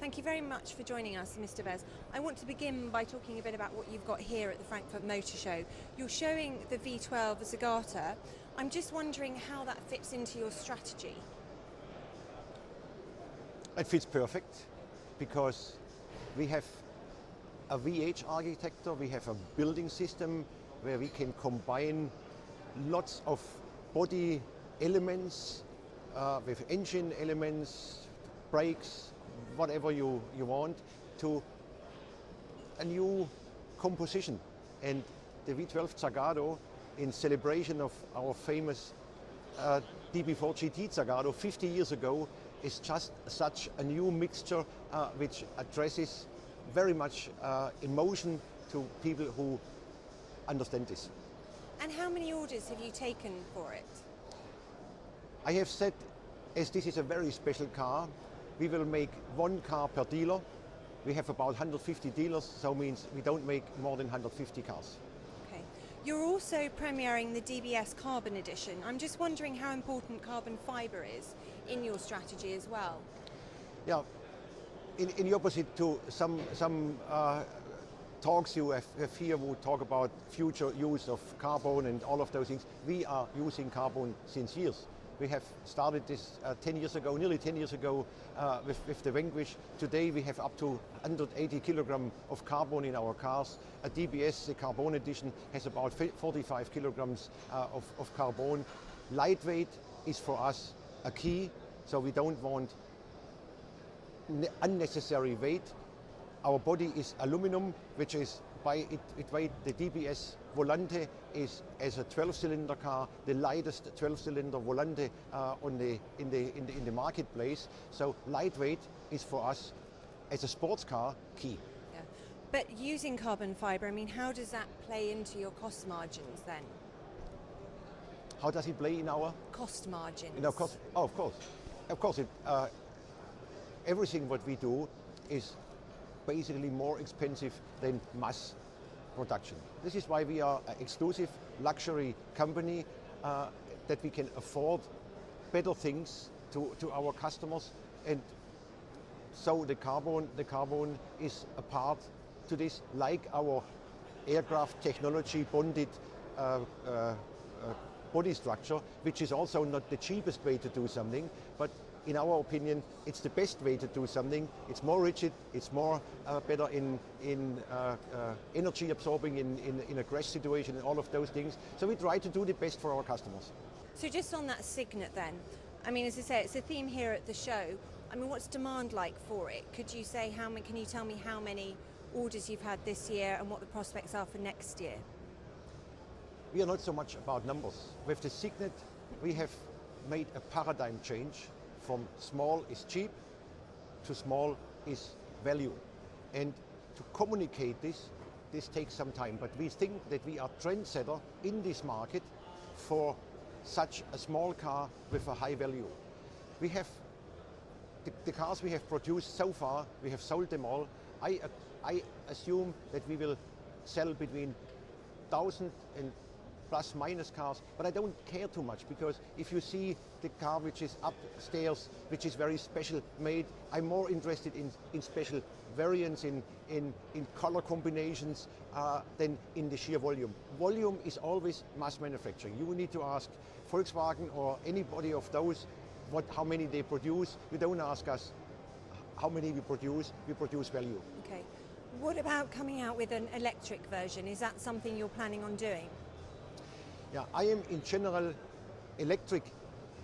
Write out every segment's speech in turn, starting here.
Thank you very much for joining us, Mr. Bez. I want to begin by talking a bit about what you've got here at the Frankfurt Motor Show. You're showing the V12 Zagata. I'm just wondering how that fits into your strategy. It fits perfect because we have a VH architecture, we have a building system where we can combine lots of body elements with engine elements, brakes, whatever you want, to a new composition. And the V12 Zagato, in celebration of our famous DB4 GT Zagato 50 years ago, is just such a new mixture which addresses very much emotion to people who understand this. And how many orders have you taken for it? I have said, as this is a very special car, we will make one car per dealer. We have about 150 dealers, so means we don't make more than 150 cars. Okay. You're also premiering the DBS Carbon Edition. I'm just wondering how important carbon fibre is in your strategy as well. Yeah, in the opposite to some talks you have here who talk about future use of carbon and all of those things, we are using carbon since years. We have started this 10 years ago, nearly 10 years ago, with the Vanquish. Today we have up to 180 kilograms of carbon in our cars. A DBS, the Carbon Edition, has about 45 kilograms of carbon. Lightweight is for us a key, so we don't want unnecessary weight. Our body is aluminum, which is by its weight, the DBS Volante is, as a 12-cylinder car, the lightest 12-cylinder Volante in the marketplace. So lightweight is for us, as a sports car, key. Yeah. But using carbon fibre, I mean, how does that play into your cost margins then? How does it play in our cost margins? In our cost? Oh, of course. Of course, everything what we do is basically more expensive than mass production. This is why we are an exclusive luxury company, that we can afford better things to our customers, and so the carbon is a part to this, like our aircraft technology bonded body structure, which is also not the cheapest way to do something, but in our opinion, it's the best way to do something. It's more rigid, it's more better in energy absorbing in a crash situation and all of those things. So we try to do the best for our customers. So just on that Signet then, I mean, as I say, it's a theme here at the show. I mean, what's demand like for it? Could you say can you tell me how many orders you've had this year and what the prospects are for next year? We are not so much about numbers. With the Signet, we have made a paradigm change from small is cheap to small is value. And to communicate this takes some time, but we think that we are trendsetter in this market for such a small car with a high value. We have the cars we have produced so far, we have sold them all. I assume that we will sell between 1,000 and plus minus cars, but I don't care too much, because if you see the car which is upstairs, which is very special made, I'm more interested in special variants, in color combinations than in the sheer volume. Volume is always mass manufacturing. You need to ask Volkswagen or anybody of those how many they produce. You don't ask us how many we produce value. Okay. What about coming out with an electric version? Is that something you're planning on doing? Yeah, I am in general electric.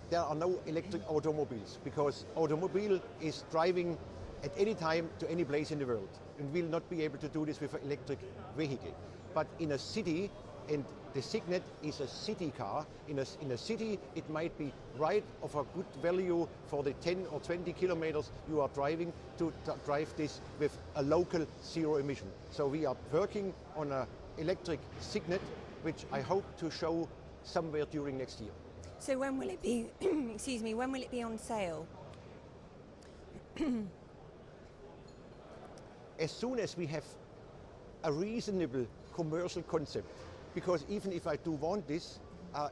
There are no electric automobiles, because automobile is driving at any time to any place in the world, and will not be able to do this with an electric vehicle. But in a city, and the Signet is a city car, in a city it might be right of a good value for the 10 or 20 kilometers you are driving to drive this with a local zero emission. So we are working on an electric Signet, which I hope to show somewhere during next year. So when will it be, excuse me, when will it be on sale? As soon as we have a reasonable commercial concept, because even if I do want this,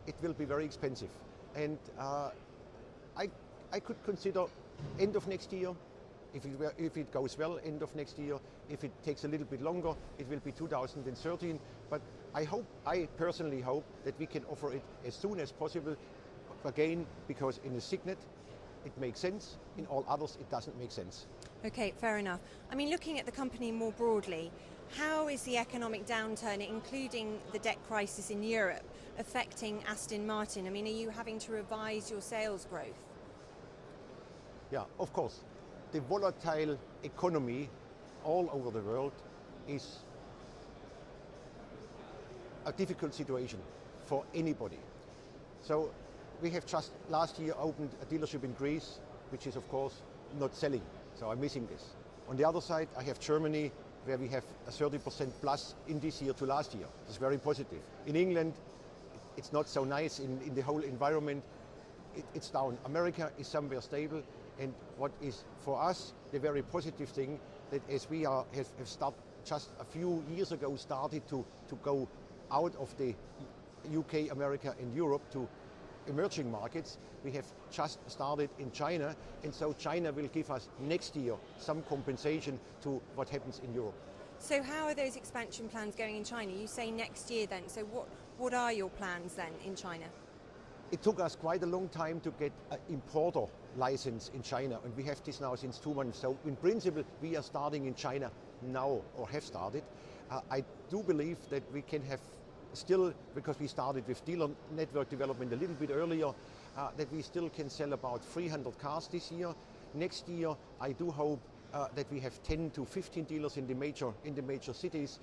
it will be very expensive. And I could consider end of next year, If it goes well, end of next year. If it takes a little bit longer, it will be 2013. But I personally hope that we can offer it as soon as possible. Again, because in the Signet, it makes sense. In all others, it doesn't make sense. Okay, fair enough. I mean, looking at the company more broadly, how is the economic downturn, including the debt crisis in Europe, affecting Aston Martin? I mean, are you having to revise your sales growth? Yeah, of course. The volatile economy all over the world is a difficult situation for anybody. So we have just last year opened a dealership in Greece, which is of course not selling. So I'm missing this. On the other side, I have Germany, where we have a 30% plus in this year to last year. It's very positive. In England, it's not so nice in the whole environment. It's down. America is somewhere stable. And what is for us the very positive thing, that as we have started just a few years ago, started to go out of the UK, America and Europe to emerging markets. We have just started in China, and so China will give us next year some compensation to what happens in Europe. So how are those expansion plans going in China? You say next year then, so what are your plans then in China? It took us quite a long time to get an importer license in China, and we have this now since 2 months. So in principle, we are starting in China now, or have started. I do believe that we can have still, because we started with dealer network development a little bit earlier, that we still can sell about 300 cars this year. Next year, I do hope that we have 10 to 15 dealers in the major cities,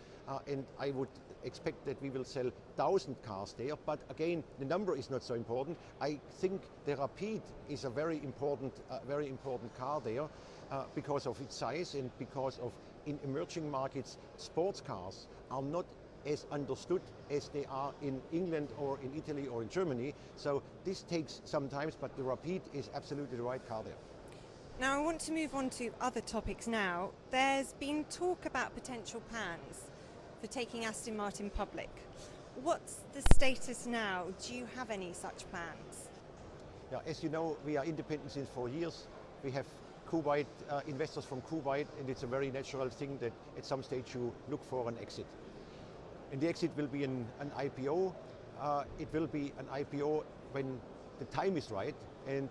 and I would expect that we will sell 1,000 cars there. But again, the number is not so important. I think the Rapide is a very important car there because of its size and because of, in emerging markets, sports cars are not as understood as they are in England or in Italy or in Germany. So this takes some time, but the Rapide is absolutely the right car there. Now I want to move on to other topics now. There's been talk about potential plans for taking Aston Martin public. What's the status now? Do you have any such plans? Yeah, as you know, we are independent since 4 years. We have Kuwait investors from Kuwait, and it's a very natural thing that at some stage you look for an exit. And the exit will be an IPO. It will be an IPO when the time is right. And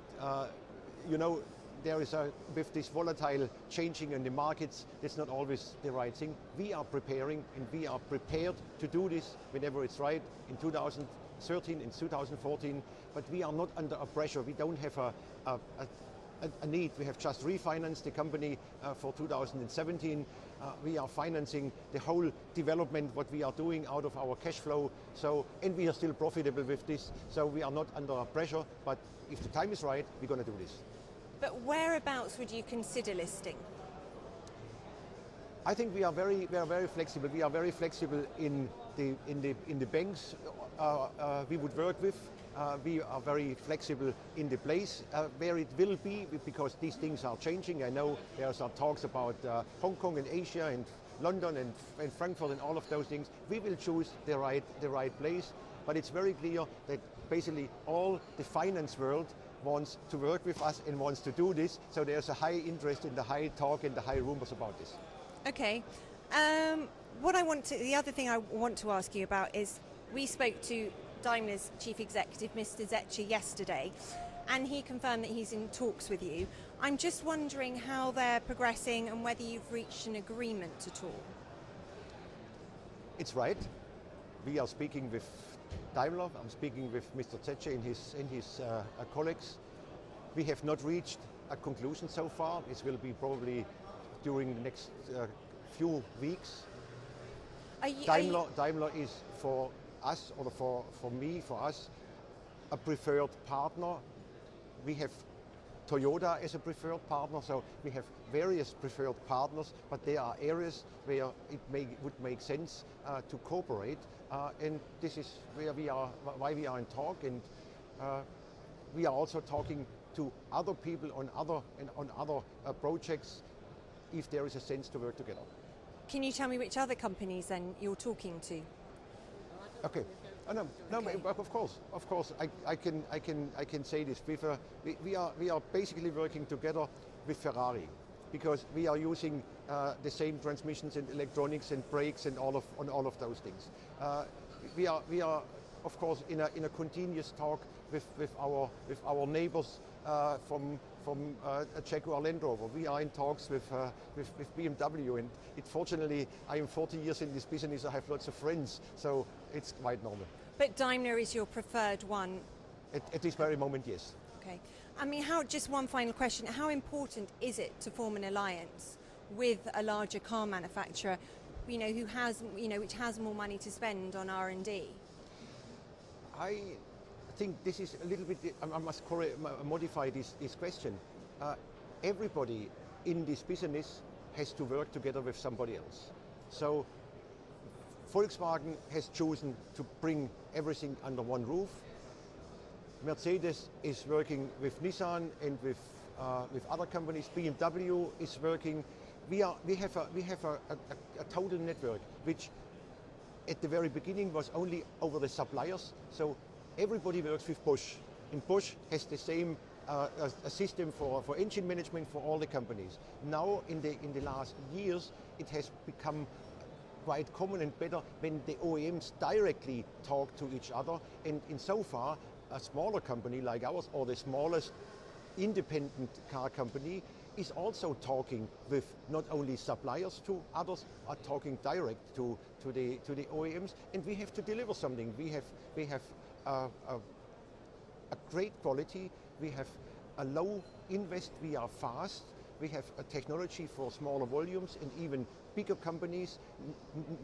you know, there is with this volatile changing in the markets, that's not always the right thing. We are preparing, and we are prepared to do this whenever it's right, in 2013, in 2014, but we are not under a pressure. We don't have a need. We have just refinanced the company for 2017. We are financing the whole development, what we are doing out of our cash flow. So, and we are still profitable with this. So we are not under pressure, but if the time is right, we're going to do this. But whereabouts would you consider listing? I think we are very flexible. We are very flexible in the banks we would work with. We are very flexible in the place where it will be, because these things are changing. I know there are some talks about Hong Kong and Asia and London and Frankfurt and all of those things. We will choose the right place, but it's very clear that basically all the finance world wants to work with us and wants to do this. So there's a high interest in the high talk and the high rumors about this. Okay. The other thing I want to ask you about is, we spoke to Daimler's chief executive, Mr. Sept, yesterday, and he confirmed that he's in talks with you. I'm just wondering how they're progressing and whether you've reached an agreement at all. It's right. We are speaking with Daimler. I'm speaking with Mr. Sept and his colleagues. We have not reached a conclusion so far. This will be probably during the next few weeks. Daimler is for us, or for me, for us, a preferred partner. We have Toyota as a preferred partner, so we have various preferred partners, but there are areas where it would make sense to cooperate, and this is where why we are in talk, and we are also talking to other people on other projects, if there is a sense to work together. Can you tell me which other companies then you're talking to? Okay. No, okay. Of course. I can say this. We are basically working together with Ferrari. because we are using the same transmissions and electronics and brakes and all of those things. We are of course in a continuous talk with our neighbors from Jaguar Land Rover. We are in talks with BMW, and fortunately I am 40 years in this business. I have lots of friends, so it's quite normal. But Daimler is your preferred one? At this very moment, yes. Okay. I mean, just one final question. How important is it to form an alliance with a larger car manufacturer, who has, which has more money to spend on R&D? I think this is a little bit, I must modify this question. Everybody in this business has to work together with somebody else. So Volkswagen has chosen to bring everything under one roof. Mercedes is working with Nissan and with other companies. BMW is working. We have a total network which at the very beginning was only over the suppliers. So everybody works with Bosch, and Bosch has the same a system for engine management for all the companies. Now in the last years it has become quite common and better when the OEMs directly talk to each other, and in so far a smaller company like ours, or the smallest independent car company, is also talking with not only suppliers to others, are talking direct to the OEMs, and we have to deliver something. We have a great quality, we have a low invest, we are fast, we have a technology for smaller volumes, and even bigger companies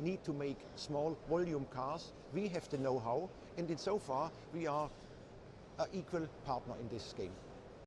need to make small volume cars. We have the know-how, and in so far we are an equal partner in this game.